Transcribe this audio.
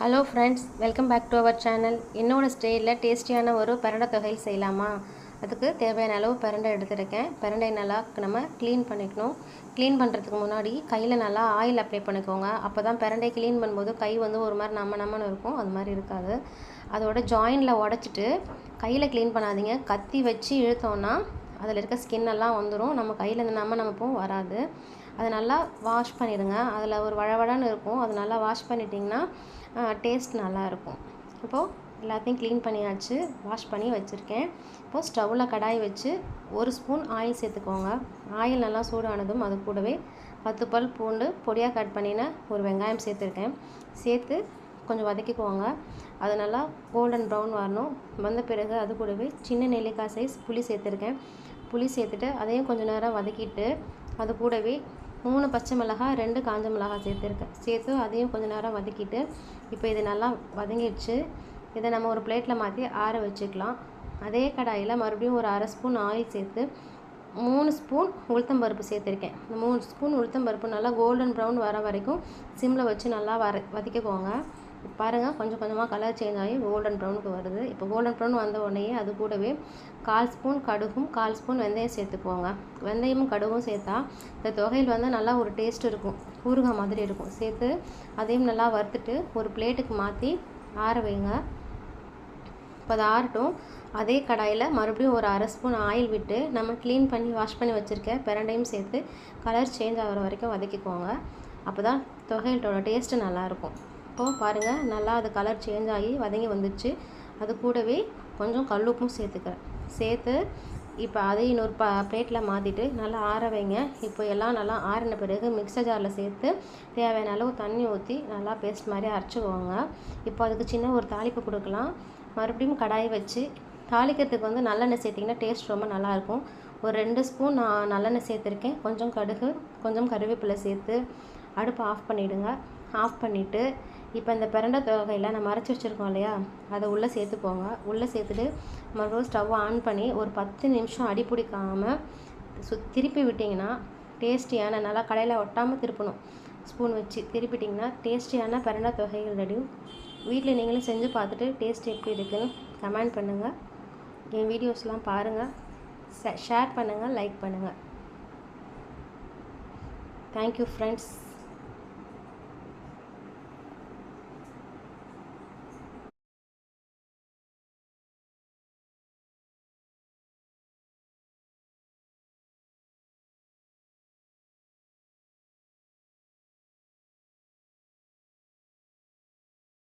Hello friends, welcome back to our channel. என்னோடய ஸ்டைலில் டேஸ்டியான ஒரு பிரண்டை தொகையில் செய்யலாமா? அதுக்கு தேவையான அளவு பிரண்டை எடுத்துருக்கேன். பிரண்டை நல்லா நம்ம க்ளீன் பண்ணிக்கணும். க்ளீன் பண்ணுறதுக்கு முன்னாடி கையில் நல்லா ஆயில் அப்ளை பண்ணிக்கோங்க. அப்போ தான் பிரண்டை க்ளீன் பண்ணும்போது கை ஒரு மாதிரி நம்மன்னு இருக்கும், அது மாதிரி இருக்காது. அதோட ஜாயினில் உடச்சிட்டு கையில் க்ளீன் பண்ணாதீங்க. கத்தி வச்சு இழுத்தோன்னா அதில் இருக்க ஸ்கின்னெல்லாம் வந்துடும். நம்ம கையில் இந்த நமப்பும் வராது. அதை நல்லா வாஷ் பண்ணிடுங்க. அதில் ஒரு வழவழன்னு இருக்கும். அது நல்லா வாஷ் பண்ணிட்டிங்கன்னா டேஸ்ட் நல்லாயிருக்கும். இப்போது எல்லாத்தையும் க்ளீன் பண்ணியாச்சு, வாஷ் பண்ணி வச்சுருக்கேன். இப்போது ஸ்டவ்வில் கடாய் வச்சு 1 ஸ்பூன் ஆயில் சேர்த்துக்கோங்க. ஆயில் நல்லா சூடானதும் அது கூடவே 10 பல் பூண்டு பொடியாக கட் பண்ணின ஒரு வெங்காயம் சேர்த்துருக்கேன். சேர்த்து கொஞ்சம் வதக்கிக்கோங்க. அது நல்லா கோல்டன் ப்ரௌன் வரணும். வந்த பிறகு அது கூடவே சின்ன நெல்லிக்காய் சைஸ் புளி சேர்த்துருக்கேன். புளி சேர்த்துட்டு அதையும் கொஞ்சம் நேரம் வதக்கிட்டு அது கூடவே 3 பச்சை மிளகாய் 2 காஞ்ச மிளகாய் சேர்த்து அதையும் கொஞ்சம் நேரம் வதக்கிட்டு இப்போ இது நல்லா வதங்கிடுச்சு. இதை நம்ம ஒரு பிளேட்டில் மாற்றி ஆற வச்சுக்கலாம். அதே கடாயில் மறுபடியும் ஒரு 1/2 ஸ்பூன் ஆயில் சேர்த்து 3 ஸ்பூன் உளுத்தம்பருப்பு சேர்த்துருக்கேன். இந்த 3 ஸ்பூன் உளுத்தம்பருப்பு நல்லா கோல்டன் ப்ரௌன் வர வரைக்கும் சிம்மில் வச்சு நல்லா வதக்கிக்கோங்க. பாருங்கள், கொஞ்சம் கொஞ்சமாக கலர் சேஞ்ச் ஆகி கோல்டன் ப்ரௌனுக்கு வருது. இப்போ கோல்டன் ப்ரௌன் வந்த உடனே அது கூடவே 1/4 ஸ்பூன் கடுகும் 1/4 ஸ்பூன் வெந்தயம் சேர்த்துக்கோங்க. வெந்தயமும் கடுகும் சேர்த்தா இந்த தொகையில் நல்லா ஒரு டேஸ்ட் இருக்கும், ஊறுகாய் மாதிரி இருக்கும். சேர்த்து அதையும் நல்லா வறுத்துட்டு ஒரு பிளேட்டுக்கு மாற்றி ஆற வைங்க. இப்போ அதை ஆறட்டும். அதே கடாயில் மறுபடியும் ஒரு 1/2 ஸ்பூன் ஆயில் விட்டு நம்ம க்ளீன் பண்ணி வாஷ் பண்ணி வச்சுருக்க பிரண்டையும் சேர்த்து கலர் சேஞ்ச் ஆகிற வரைக்கும் வதக்கிக்கோங்க. அப்போ தான் தொகையிலோட டேஸ்ட்டு நல்லாயிருக்கும். இப்போது பாருங்கள், நல்லா அது கலர் சேஞ்ச் ஆகி வதங்கி வந்துடுச்சு. அது கூடவே கொஞ்சம் கல்லுப்பும் சேர்த்துக்கிறேன். சேர்த்து இப்போ அதையும் இன்னொரு பிளேட்டில் மாற்றிட்டு நல்லா ஆற வைங்க. இப்போ எல்லாம் நல்லா ஆறின பிறகு மிக்சர் ஜாரில் சேர்த்து தேவையான அளவு தண்ணி ஊற்றி நல்லா பேஸ்ட் மாதிரி அரைச்சிக்கோங்க. இப்போ அதுக்கு சின்ன ஒரு தாளிப்பு கொடுக்கலாம். மறுபடியும் கடாயை வச்சு தாளிக்கிறதுக்கு நல்லெண்ணெய் சேர்த்திங்கன்னா டேஸ்ட் ரொம்ப நல்லாயிருக்கும். ஒரு 2 ஸ்பூன் நான் நல்லெண்ணெய் சேர்த்துருக்கேன். கொஞ்சம் கடுகு, கொஞ்சம் கருவேப்பிலை சேர்த்து அடுப்பை ஆஃப் பண்ணிவிடுங்க. ஆஃப் பண்ணிவிட்டு இப்போ இந்த பிரண்டை தொகையில் நம்ம அரைச்சி வச்சுருக்கோம் இல்லையா, அதை உள்ளே சேர்த்துக்கோங்க. உள்ளே சேர்த்துட்டு மறுபடியும் ஸ்டவ் ஆன் பண்ணி ஒரு 10 நிமிஷம் அடி பிடிக்காமல் திருப்பி விட்டிங்கன்னா டேஸ்டியான, நல்லா கடையில் ஒட்டாமல் திருப்பணும். ஸ்பூன் வச்சு திருப்பிட்டிங்கன்னா டேஸ்டியான பிரண்டை தொகைகள் ரெடி. வீட்டில் நீங்களும் செஞ்சு பார்த்துட்டு டேஸ்ட் எப்படி இருக்குன்னு கமெண்ட் பண்ணுங்கள். என் வீடியோஸ்லாம் பாருங்கள், ஷேர் பண்ணுங்கள், லைக் பண்ணுங்கள். Thank you friends.